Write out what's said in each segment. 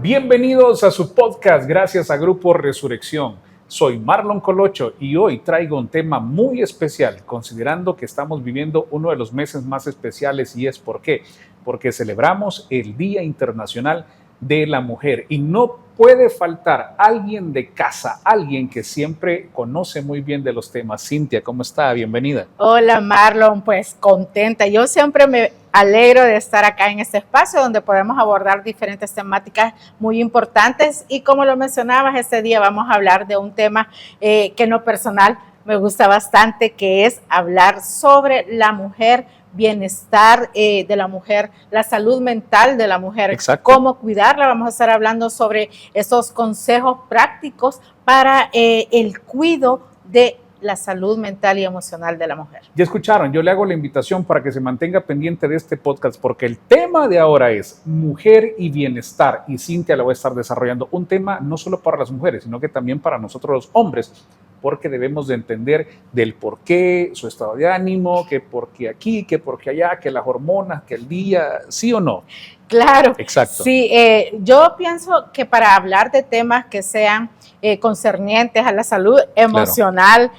Bienvenidos a su podcast, gracias a Grupo Resurrección. Soy Marlon Colocho y hoy traigo un tema muy especial, considerando que estamos viviendo uno de los meses más especiales. ¿Y es por qué? Porque celebramos el Día Internacional de la Mujer y no puede faltar alguien de casa, alguien que siempre conoce muy bien de los temas. Cintia, ¿cómo está? Bienvenida. Hola Marlon, pues contenta. Yo siempre me alegro de estar acá en este espacio donde podemos abordar diferentes temáticas muy importantes y como lo mencionabas, este día vamos a hablar de un tema que en lo personal me gusta bastante, que es hablar sobre la mujer, bienestar de la mujer, la salud mental de la mujer. Exacto. Cómo cuidarla. Vamos a estar hablando sobre esos consejos prácticos para el cuidado de la salud mental y emocional de la mujer. Ya escucharon, yo le hago la invitación para que se mantenga pendiente de este podcast porque el tema de ahora es mujer y bienestar y Cintia la va a estar desarrollando un tema no solo para las mujeres, sino que también para nosotros los hombres, porque debemos de entender del por qué, su estado de ánimo, que por qué aquí, que por qué allá, que las hormonas, que el día, ¿sí o no? Claro. Exacto. Sí, yo pienso que para hablar de temas que sean concernientes a la salud emocional,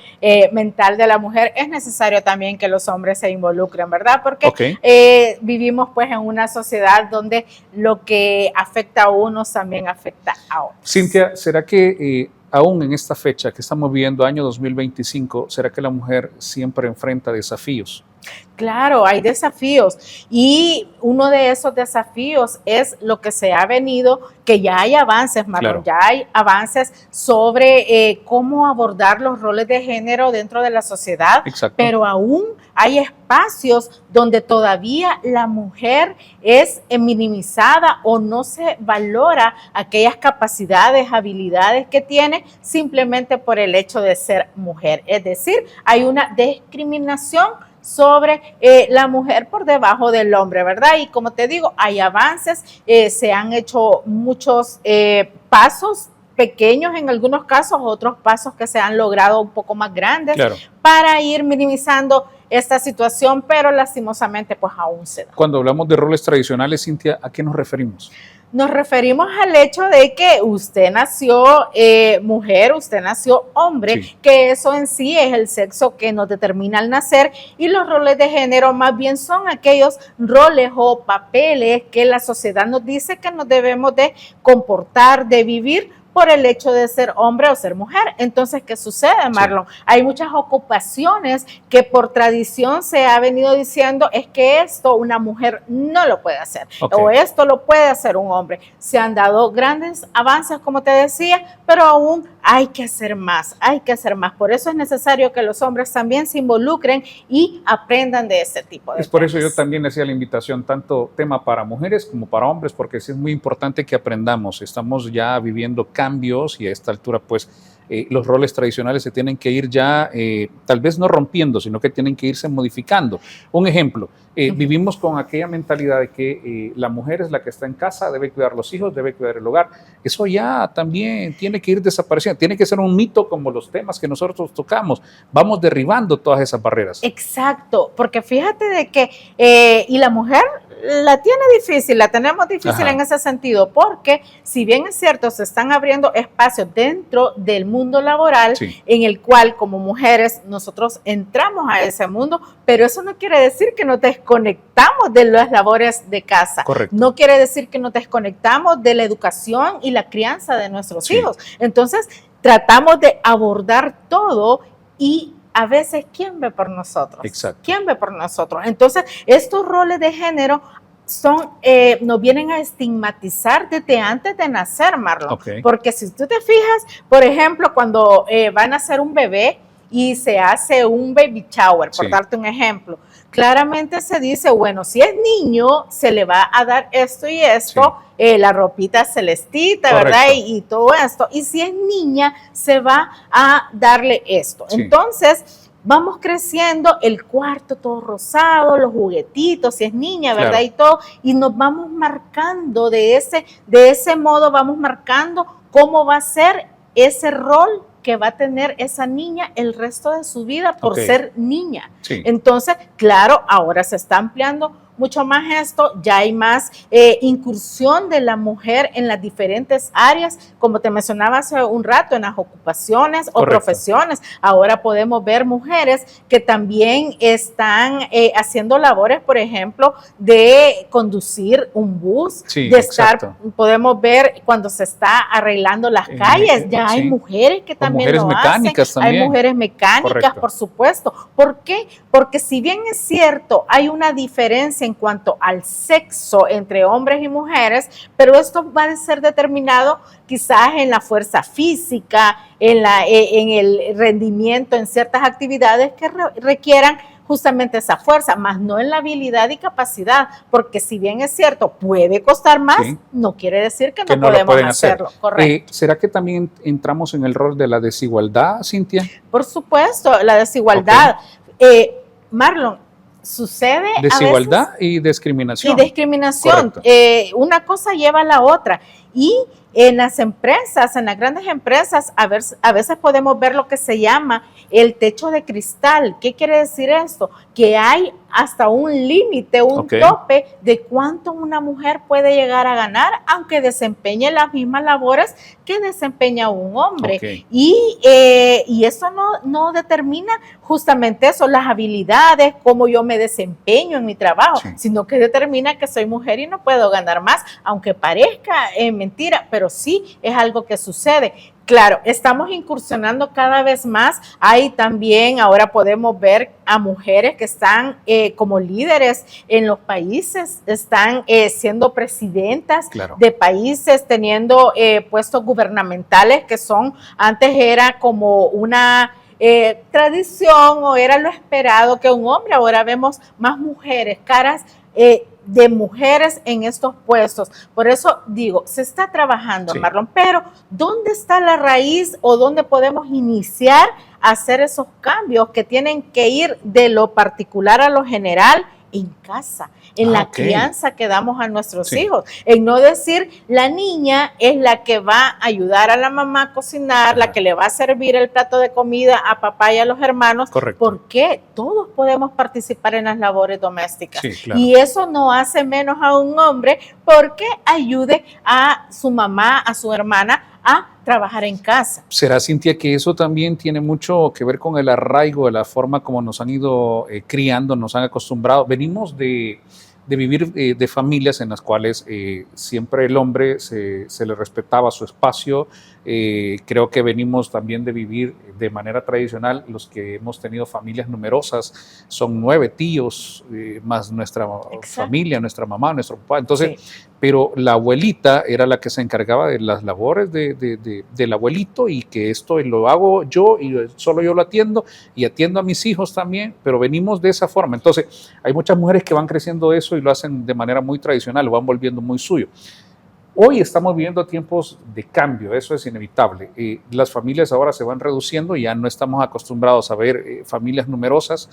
mental de la mujer, es necesario también que los hombres se involucren, ¿verdad? Porque vivimos pues en una sociedad donde lo que afecta a unos también afecta a otros. Cintia, ¿será que aún en esta fecha que estamos viviendo, año 2025, será que la mujer siempre enfrenta desafíos? Claro, hay desafíos y uno de esos desafíos es lo que se ha venido, que ya hay avances, Marlon, ya hay avances sobre cómo abordar los roles de género dentro de la sociedad. Exacto. Pero aún hay espacios donde todavía la mujer es minimizada o no se valora aquellas capacidades, habilidades que tiene simplemente por el hecho de ser mujer. Es decir, hay una discriminación sobre la mujer por debajo del hombre, ¿verdad? Y como te digo, hay avances, se han hecho muchos pasos pequeños en algunos casos, otros pasos que se han logrado un poco más grandes para ir minimizando esta situación, pero lastimosamente pues aún se da. Cuando hablamos de roles tradicionales, Cintia, ¿a qué nos referimos? Nos referimos al hecho de que usted nació mujer, usted nació hombre, que eso en sí es el sexo que nos determina al nacer, y los roles de género más bien son aquellos roles o papeles que la sociedad nos dice que nos debemos de comportar, de vivir por el hecho de ser hombre o ser mujer. Entonces, ¿qué sucede, Marlon? Hay muchas ocupaciones que por tradición se ha venido diciendo es que esto una mujer no lo puede hacer, o esto lo puede hacer un hombre. Se han dado grandes avances, como te decía, pero aún hay que hacer más, hay que hacer más. Por eso es necesario que los hombres también se involucren y aprendan de este tipo de temas. Por eso yo también hacía la invitación, tanto tema para mujeres como para hombres, porque sí es muy importante que aprendamos. Estamos ya viviendo cambios y a esta altura pues los roles tradicionales se tienen que ir ya tal vez no rompiendo, sino que tienen que irse modificando. Un ejemplo, vivimos con aquella mentalidad de que la mujer es la que está en casa, debe cuidar los hijos, debe cuidar el hogar. Eso ya también tiene que ir desapareciendo, tiene que ser un mito como los temas que nosotros tocamos. Vamos derribando todas esas barreras. Exacto, porque fíjate de que y la mujer la tiene difícil, la tenemos difícil en ese sentido, porque si bien es cierto, se están abriendo espacios dentro del mundo laboral en el cual como mujeres nosotros entramos a ese mundo, pero eso no quiere decir que nos desconectamos de las labores de casa. Correcto. No quiere decir que nos desconectamos de la educación y la crianza de nuestros hijos. Entonces, tratamos de abordar todo y a veces, ¿quién ve por nosotros? Exacto. ¿Quién ve por nosotros? Entonces, estos roles de género nos vienen a estigmatizar desde antes de nacer, Marlon. Porque si tú te fijas, por ejemplo, cuando va a nacer un bebé y se hace un baby shower, por darte un ejemplo, claramente se dice, bueno, si es niño, se le va a dar esto y esto, la ropita celestita, ¿verdad? Y todo esto. Y si es niña, se va a darle esto. Entonces, vamos creciendo, el cuarto todo rosado, los juguetitos, si es niña, ¿verdad? Y todo, y nos vamos marcando de ese modo, vamos marcando cómo va a ser ese rol que va a tener esa niña el resto de su vida por ser niña. Entonces, claro, ahora se está ampliando mucho más esto, ya hay más incursión de la mujer en las diferentes áreas, como te mencionaba hace un rato, en las ocupaciones o profesiones. Ahora podemos ver mujeres que también están haciendo labores, por ejemplo, de conducir un bus, de estar, podemos ver cuando se está arreglando las calles, ya hay mujeres que también lo hacen, hay mujeres mecánicas, por supuesto. ¿Por qué? Porque si bien es cierto, hay una diferencia en cuanto al sexo entre hombres y mujeres, pero esto va a ser determinado quizás en la fuerza física, en el rendimiento en ciertas actividades que requieran justamente esa fuerza, más no en la habilidad y capacidad, porque si bien es cierto, puede costar más, no quiere decir que no podemos hacerlo. Correcto. ¿Será que también entramos en el rol de la desigualdad, Cintia? Por supuesto, la desigualdad. Marlon, sucede desigualdad a veces, y discriminación. Y discriminación. Una cosa lleva a la otra. Y en las empresas, en las grandes empresas, a veces podemos ver lo que se llama el techo de cristal. ¿Qué quiere decir esto? Que hay hasta un límite, un tope de cuánto una mujer puede llegar a ganar, aunque desempeñe las mismas labores que desempeña un hombre. Y eso no determina justamente eso, las habilidades, cómo yo me desempeño en mi trabajo, sino que determina que soy mujer y no puedo ganar más, aunque parezca mentira, pero sí es algo que sucede. Claro, estamos incursionando cada vez más. Hay también, ahora podemos ver a mujeres que están como líderes en los países, están siendo presidentas de países, teniendo puestos gubernamentales que antes era como una tradición o era lo esperado que un hombre. Ahora vemos más mujeres, caras de mujeres en estos puestos. Por eso digo, se está trabajando, Marlon, pero ¿dónde está la raíz o dónde podemos iniciar a hacer esos cambios que tienen que ir de lo particular a lo general en casa, en la crianza que damos a nuestros hijos, en no decir la niña es la que va a ayudar a la mamá a cocinar, la que le va a servir el plato de comida a papá y a los hermanos, porque todos podemos participar en las labores domésticas y eso no hace menos a un hombre porque ayude a su mamá, a su hermana a trabajar en casa. ¿Será, Cintia, que eso también tiene mucho que ver con el arraigo, de la forma como nos han ido criando, nos han acostumbrado? Venimos de vivir de familias en las cuales siempre el hombre se le respetaba su espacio. Creo que venimos también de vivir de manera tradicional, los que hemos tenido familias numerosas, son 9 tíos, más nuestra familia, nuestra mamá, nuestro papá. Entonces, pero la abuelita era la que se encargaba de las labores del abuelito y que esto lo hago yo y solo yo lo atiendo y atiendo a mis hijos también, pero venimos de esa forma. Entonces, hay muchas mujeres que van creciendo eso y lo hacen de manera muy tradicional, lo van volviendo muy suyo. Hoy estamos viviendo tiempos de cambio, eso es inevitable. Las familias ahora se van reduciendo y ya no estamos acostumbrados a ver familias numerosas.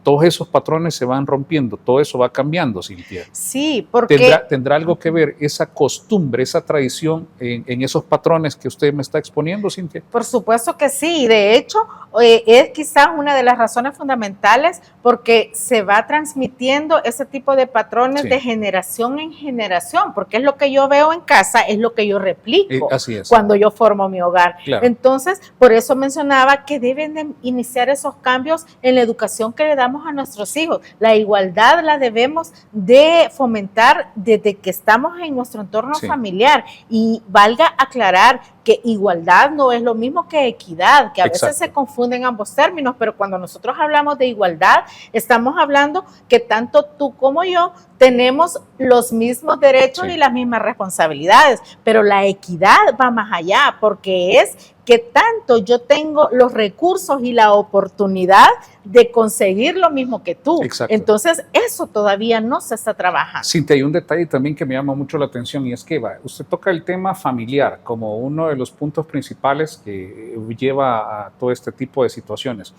Todos esos patrones se van rompiendo, todo eso va cambiando, Cintia. Sí, porque... ¿Tendrá algo que ver esa costumbre, esa tradición en esos patrones que usted me está exponiendo, Cintia? Por supuesto que sí, de hecho es quizás una de las razones fundamentales porque se va transmitiendo ese tipo de patrones de generación en generación, porque es lo que yo veo en casa, es lo que yo replico cuando yo formo mi hogar. Entonces, por eso mencionaba que deben de iniciar esos cambios en la educación que le damos a nuestros hijos. La igualdad la debemos de fomentar desde que estamos en nuestro entorno familiar y valga aclarar que igualdad no es lo mismo que equidad, que a veces se confunden ambos términos, pero cuando nosotros hablamos de igualdad, estamos hablando que tanto tú como yo tenemos los mismos derechos y las mismas responsabilidades, pero la equidad va más allá, porque es que tanto yo tengo los recursos y la oportunidad de conseguir lo mismo que tú. Entonces, eso todavía no se está trabajando. Cintia, hay un detalle también que me llama mucho la atención y es que usted toca el tema familiar como uno de los puntos principales que lleva a todo este tipo de situaciones.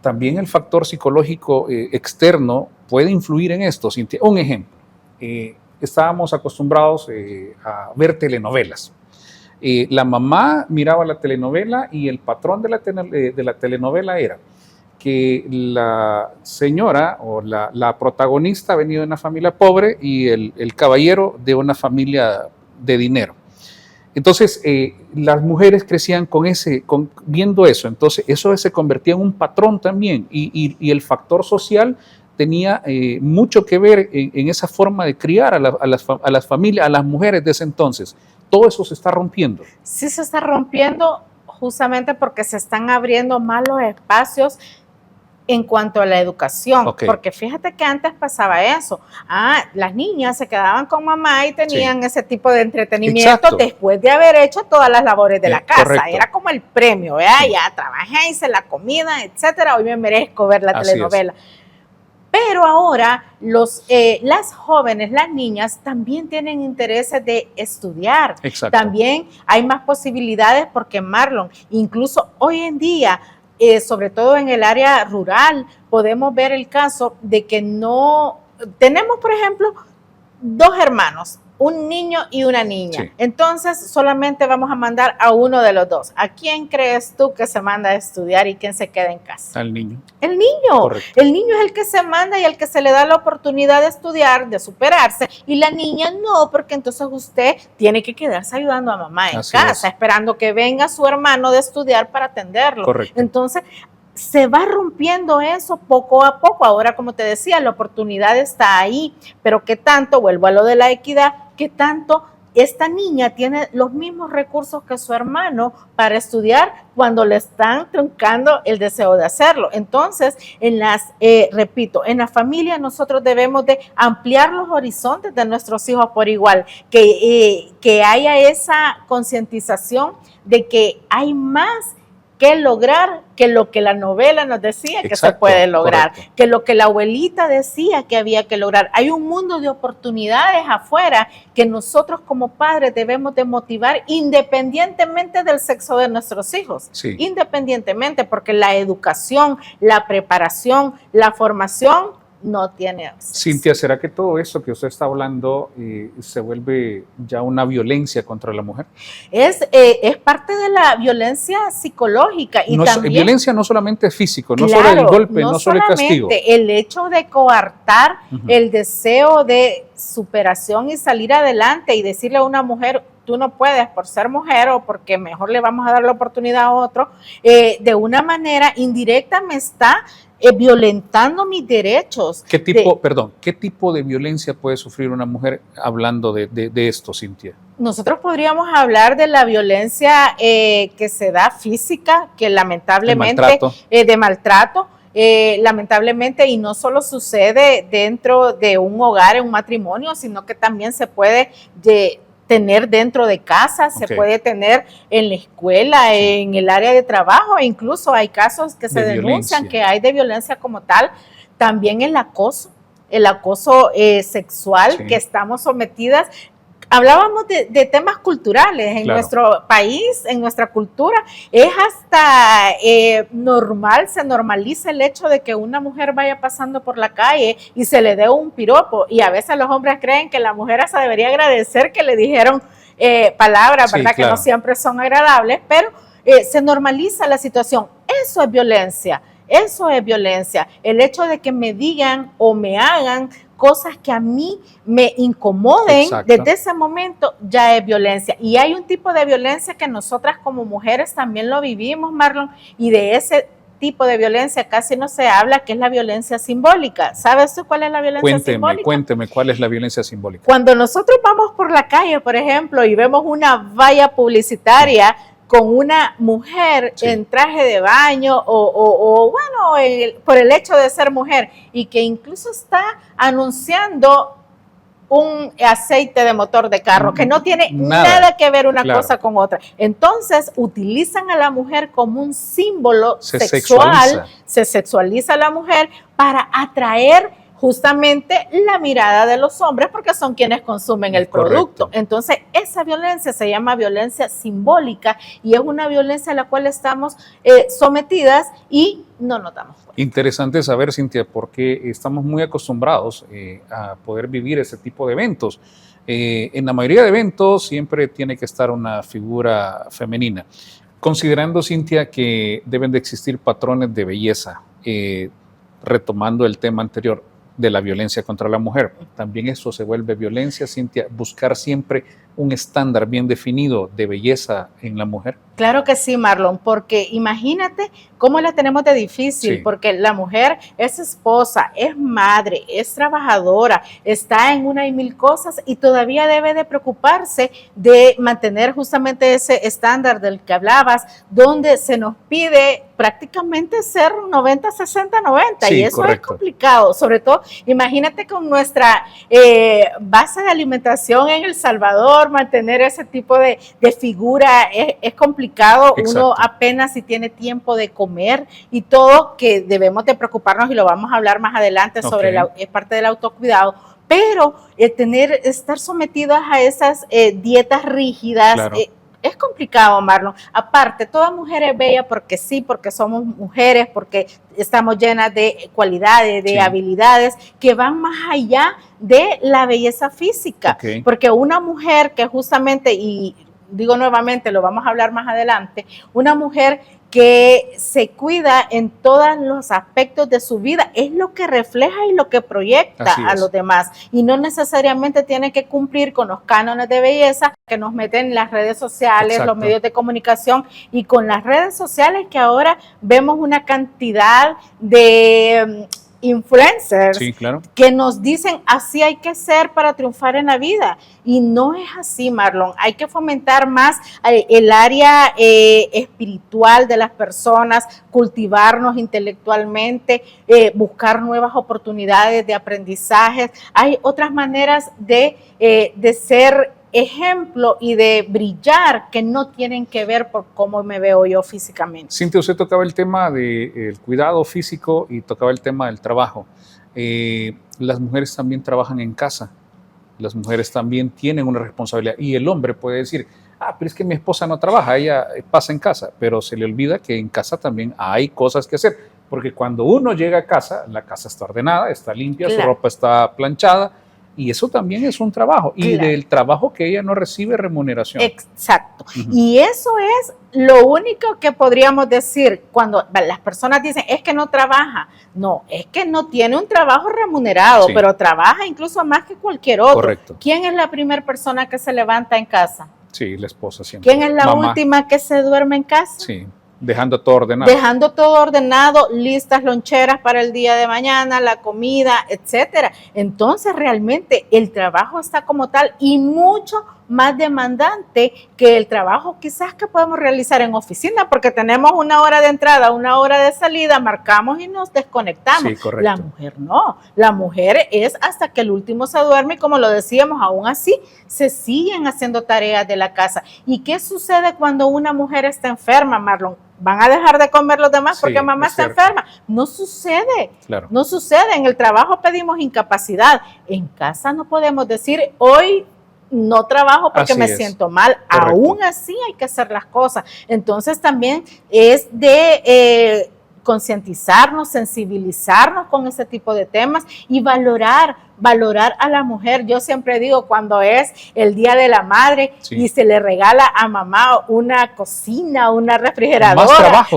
También el factor psicológico externo puede influir en esto, Cintia. Un ejemplo, estábamos acostumbrados a ver telenovelas. La mamá miraba la telenovela y el patrón de la telenovela era que la señora o la protagonista ha venido de una familia pobre y el caballero de una familia de dinero. Entonces, las mujeres crecían viendo eso. Entonces, eso se convertía en un patrón también. Y el factor social tenía mucho que ver en esa forma de criar a las familias, a las mujeres de ese entonces. Todo eso se está rompiendo. Sí, se está rompiendo justamente porque se están abriendo más los espacios en cuanto a la educación, porque fíjate que antes pasaba eso. Las niñas se quedaban con mamá y tenían ese tipo de entretenimiento después de haber hecho todas las labores de la casa. Correcto. Era como el premio, ya trabajé, hice la comida, etcétera, hoy me merezco ver la telenovela. Pero ahora las jóvenes, las niñas, también tienen intereses de estudiar. También hay más posibilidades porque, Marlon, incluso hoy en día, sobre todo en el área rural, podemos ver el caso de que no tenemos, por ejemplo, 2 hermanos, un niño y una niña. Entonces, solamente vamos a mandar a uno de los 2. ¿A quién crees tú que se manda a estudiar y quién se queda en casa? Al niño. El niño. Correcto. El niño es el que se manda y el que se le da la oportunidad de estudiar, de superarse, y la niña no, porque entonces usted tiene que quedarse ayudando a mamá en casa, esperando que venga su hermano de estudiar para atenderlo. Correcto. Entonces, se va rompiendo eso poco a poco. Ahora, como te decía, la oportunidad está ahí, pero ¿qué tanto? Vuelvo a lo de la equidad, ¿qué tanto esta niña tiene los mismos recursos que su hermano para estudiar cuando le están truncando el deseo de hacerlo? Entonces, repito, en la familia nosotros debemos de ampliar los horizontes de nuestros hijos por igual, que haya esa concientización de que hay más que lograr que lo que la novela nos decía que se puede lograr, que lo que la abuelita decía que había que lograr. Hay un mundo de oportunidades afuera que nosotros como padres debemos de motivar independientemente del sexo de nuestros hijos, independientemente, porque la educación, la preparación, la formación no tiene acceso. Cintia, ¿será que todo eso que usted está hablando se vuelve ya una violencia contra la mujer? Es parte de la violencia psicológica y también violencia no solamente físico, no solo el golpe, no solo el castigo. El hecho de coartar el deseo de superación y salir adelante y decirle a una mujer, tú no puedes por ser mujer o porque mejor le vamos a dar la oportunidad a otro, de una manera indirecta me está violentando mis derechos. ¿Qué tipo de violencia puede sufrir una mujer hablando de esto, Cintia? Nosotros podríamos hablar de la violencia que se da física, que lamentablemente de maltrato, lamentablemente, y no solo sucede dentro de un hogar, en un matrimonio, sino que también se puede tener dentro de casa, se puede tener en la escuela, en el área de trabajo, e incluso hay casos que se denuncian que hay de violencia como tal. También el acoso sexual que estamos sometidas. Hablábamos de temas culturales en nuestro país, en nuestra cultura. Es hasta normal, se normaliza el hecho de que una mujer vaya pasando por la calle y se le dé un piropo. Y a veces los hombres creen que la mujer hasta debería agradecer que le dijeron palabras, ¿verdad? Que no siempre son agradables, pero se normaliza la situación. Eso es violencia. Eso es violencia. El hecho de que me digan o me hagan cosas que a mí me incomoden, desde ese momento ya es violencia. Y hay un tipo de violencia que nosotras como mujeres también lo vivimos, Marlon, y de ese tipo de violencia casi no se habla, que es la violencia simbólica. ¿Sabes tú cuál es la violencia simbólica? Cuénteme, ¿cuál es la violencia simbólica? Cuando nosotros vamos por la calle, por ejemplo, y vemos una valla publicitaria con una mujer en traje de baño o por el hecho de ser mujer, y que incluso está anunciando un aceite de motor de carro que no tiene nada que ver una cosa con otra. Entonces utilizan a la mujer como un símbolo sexual, se sexualiza a la mujer para atraer justamente la mirada de los hombres, porque son quienes consumen el producto. Entonces, esa violencia se llama violencia simbólica y es una violencia a la cual estamos sometidas y no nos damos cuenta. Interesante saber, Cintia, porque estamos muy acostumbrados a poder vivir ese tipo de eventos. En la mayoría de eventos siempre tiene que estar una figura femenina. Considerando, Cintia, que deben de existir patrones de belleza retomando el tema anterior de la violencia contra la mujer, también eso se vuelve violencia, Cintia, buscar siempre un estándar bien definido de belleza en la mujer. Claro que sí, Marlon, porque imagínate cómo la tenemos de difícil, porque la mujer es esposa, es madre, es trabajadora, está en una y mil cosas y todavía debe de preocuparse de mantener justamente ese estándar del que hablabas, donde se nos pide prácticamente ser 90, 60, 90 y eso es complicado, sobre todo imagínate con nuestra base de alimentación en El Salvador, mantener ese tipo de figura es complicado. Uno apenas si tiene tiempo de comer y todo, que debemos de preocuparnos y lo vamos a hablar más adelante sobre la parte del autocuidado, pero estar sometidos a esas dietas rígidas es complicado, Marlon. Aparte, toda mujer es bella porque sí, porque somos mujeres, porque estamos llenas de cualidades, de habilidades que van más allá de la belleza física, porque una mujer que justamente, y digo nuevamente, lo vamos a hablar más adelante, una mujer que se cuida en todos los aspectos de su vida, es lo que refleja y lo que proyecta a los demás, y no necesariamente tiene que cumplir con los cánones de belleza que nos meten en las redes sociales, los medios de comunicación, y con las redes sociales que ahora vemos una cantidad de influencers que nos dicen así hay que ser para triunfar en la vida, y no es así, Marlon. Hay que fomentar más el área espiritual de las personas, cultivarnos intelectualmente, buscar nuevas oportunidades de aprendizaje. Hay otras maneras de ser ejemplo y de brillar que no tienen que ver por cómo me veo yo físicamente. Cintia, usted tocaba el tema del cuidado físico y tocaba el tema del trabajo. Las mujeres también trabajan en casa, las mujeres también tienen una responsabilidad, y el hombre puede decir, pero es que mi esposa no trabaja, ella pasa en casa, pero se le olvida que en casa también hay cosas que hacer, porque cuando uno llega a casa, la casa está ordenada, está limpia, su ropa está planchada, y eso también es un trabajo, y del trabajo que ella no recibe remuneración. Exacto. Y eso es lo único que podríamos decir cuando las personas dicen, es que no trabaja. No, es que no tiene un trabajo remunerado, pero trabaja incluso más que cualquier otro. Correcto. ¿Quién es la primera persona que se levanta en casa? Sí, la esposa siempre. ¿Quién es la última que se duerme en casa? Sí. Dejando todo ordenado. Dejando todo ordenado, listas loncheras para el día de mañana, la comida, etcétera. Entonces, realmente el trabajo está como tal y mucho más demandante que el trabajo quizás que podemos realizar en oficina, porque tenemos una hora de entrada, una hora de salida, marcamos y nos desconectamos. Sí, correcto. La mujer no, la mujer es hasta que el último se duerme y, como lo decíamos, aún así se siguen haciendo tareas de la casa. ¿Y qué sucede cuando una mujer está enferma, Marlon? ¿Van a dejar de comer los demás porque mamá está enferma? No sucede, no sucede. En el trabajo pedimos incapacidad, en casa no podemos decir hoy no trabajo porque me siento mal. Correcto. Aún así hay que hacer las cosas. Entonces también es de concientizarnos, sensibilizarnos con ese tipo de temas y valorar a la mujer. Yo siempre digo, cuando es el Día de la Madre y se le regala a mamá una cocina, una refrigeradora,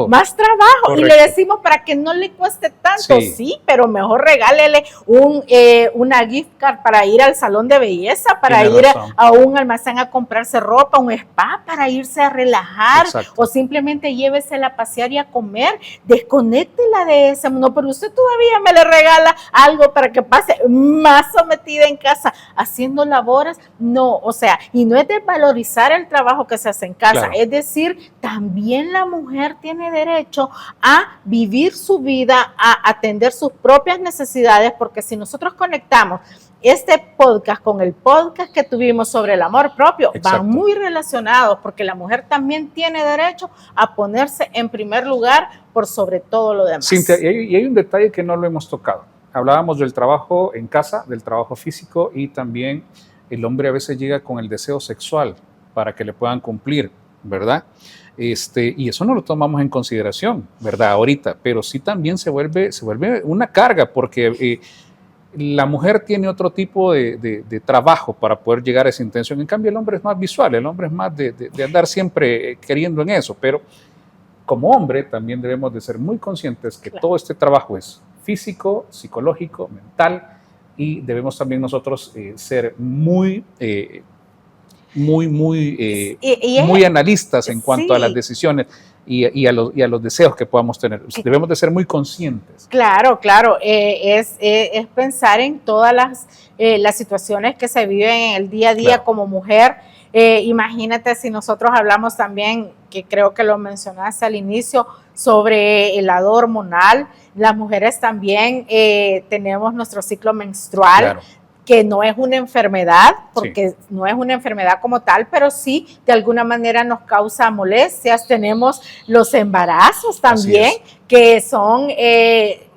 más trabajo. Correcto. Y le decimos para que no le cueste tanto, sí, pero mejor regálele una gift card para ir al salón de belleza, para ir a un almacén a comprarse ropa, un spa para irse a relajar. Exacto. O simplemente llévesela a pasear y a comer. Desconéctela de ese mundo, pero usted todavía me le regala algo para que pase más sometida en casa haciendo labores. No, o sea, y no es de valorizar el trabajo que se hace en casa, es decir, también la mujer tiene derecho a vivir su vida, a atender sus propias necesidades, porque si nosotros conectamos este podcast con el podcast que tuvimos sobre el amor propio, van muy relacionados, porque la mujer también tiene derecho a ponerse en primer lugar por sobre todo lo demás. Cintia, y hay un detalle que no lo hemos tocado. Hablábamos del trabajo en casa, del trabajo físico, y también el hombre a veces llega con el deseo sexual para que le puedan cumplir, ¿verdad? Y eso no lo tomamos en consideración, ¿verdad? Ahorita, pero sí también se vuelve una carga, porque la mujer tiene otro tipo de trabajo para poder llegar a esa intención. En cambio, el hombre es más visual, el hombre es más de andar siempre queriendo en eso, pero como hombre también debemos de ser muy conscientes que todo este trabajo es físico, psicológico, mental, y debemos también nosotros ser muy analistas en cuanto a las decisiones y a los deseos que podamos tener. Debemos de ser muy conscientes. Claro, es pensar en todas las situaciones que se viven en el día a día como mujer. Imagínate si nosotros hablamos también, que creo que lo mencionaste al inicio, sobre el lado hormonal. Las mujeres también tenemos nuestro ciclo menstrual, que no es una enfermedad, porque no es una enfermedad como tal, pero sí de alguna manera nos causa molestias. Tenemos los embarazos también, que son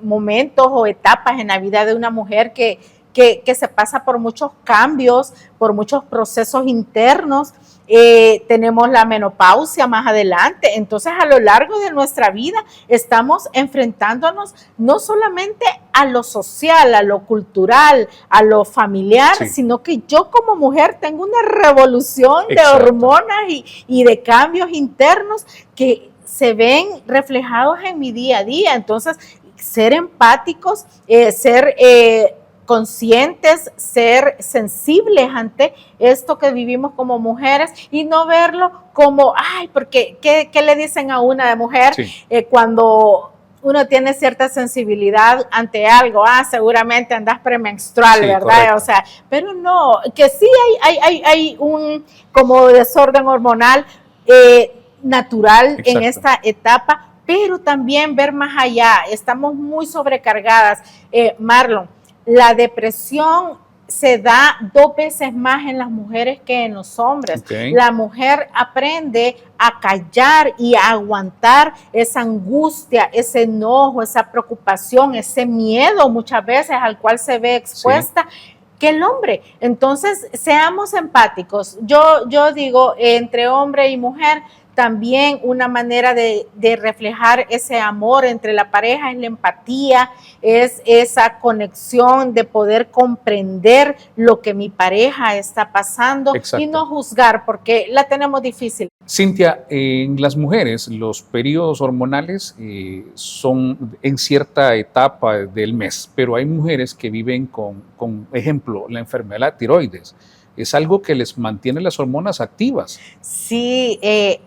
momentos o etapas en la vida de una mujer que se pasa por muchos cambios, por muchos procesos internos. Tenemos la menopausia más adelante. Entonces, a lo largo de nuestra vida estamos enfrentándonos no solamente a lo social, a lo cultural, a lo familiar, sino que yo como mujer tengo una revolución de hormonas y de cambios internos que se ven reflejados en mi día a día. Entonces, ser empáticos, ser conscientes, ser sensibles ante esto que vivimos como mujeres y no verlo como, ay, porque ¿qué le dicen a una de mujer cuando uno tiene cierta sensibilidad ante algo? Seguramente andas premenstrual, ¿verdad? Correcto. O sea, pero no, que sí hay un como desorden hormonal natural en esta etapa, pero también ver más allá. Estamos muy sobrecargadas, Marlon. La depresión se da 2 veces más en las mujeres que en los hombres. La mujer aprende a callar y a aguantar esa angustia, ese enojo, esa preocupación, ese miedo muchas veces al cual se ve expuesta que el hombre. Entonces, seamos empáticos. Yo digo, entre hombre y mujer, también una manera de reflejar ese amor entre la pareja es la empatía, es esa conexión de poder comprender lo que mi pareja está pasando y no juzgar, porque la tenemos difícil. Cintia, en las mujeres los periodos hormonales son en cierta etapa del mes, pero hay mujeres que viven con ejemplo, la enfermedad de la tiroides. Es algo que les mantiene las hormonas activas. Sí,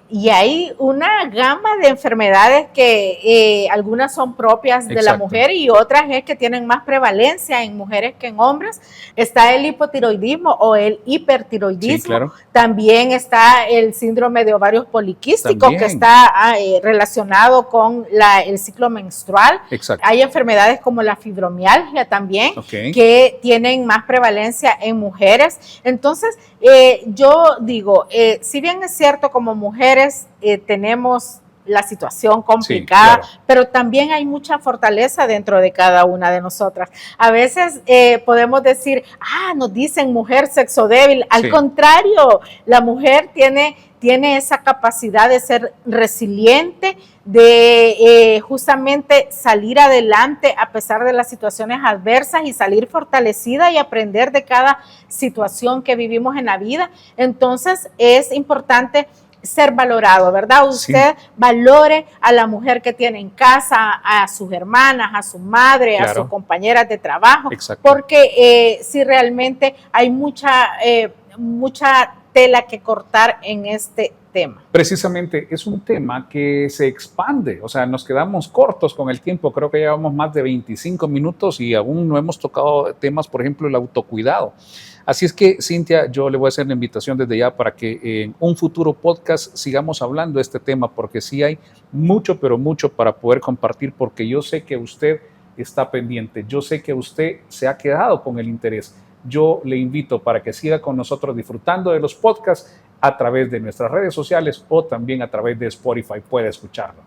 y hay una gama de enfermedades que algunas son propias de la mujer y otras es que tienen más prevalencia en mujeres que en hombres. Está el hipotiroidismo o el hipertiroidismo. También está el síndrome de ovarios poliquísticos que está relacionado con el ciclo menstrual. Hay enfermedades como la fibromialgia también que tienen más prevalencia en mujeres. Entonces, yo digo, si bien es cierto, como mujeres tenemos la situación complicada, pero también hay mucha fortaleza dentro de cada una de nosotras. A veces podemos decir, nos dicen mujer sexo débil. Al contrario, la mujer tiene esa capacidad de ser resiliente, de justamente salir adelante a pesar de las situaciones adversas y salir fortalecida y aprender de cada situación que vivimos en la vida. Entonces es importante ser valorado, ¿verdad? Usted valore a la mujer que tiene en casa, a sus hermanas, a su madre, a sus compañeras de trabajo, porque si realmente hay mucha tela que cortar en este tema. Precisamente es un tema que se expande, o sea, nos quedamos cortos con el tiempo, creo que llevamos más de 25 minutos y aún no hemos tocado temas, por ejemplo, el autocuidado. Así es que, Cintia, yo le voy a hacer la invitación desde ya para que en un futuro podcast sigamos hablando de este tema, porque sí hay mucho, pero mucho para poder compartir, porque yo sé que usted está pendiente, yo sé que usted se ha quedado con el interés. Yo le invito para que siga con nosotros disfrutando de los podcasts a través de nuestras redes sociales o también a través de Spotify. Puede escucharlo.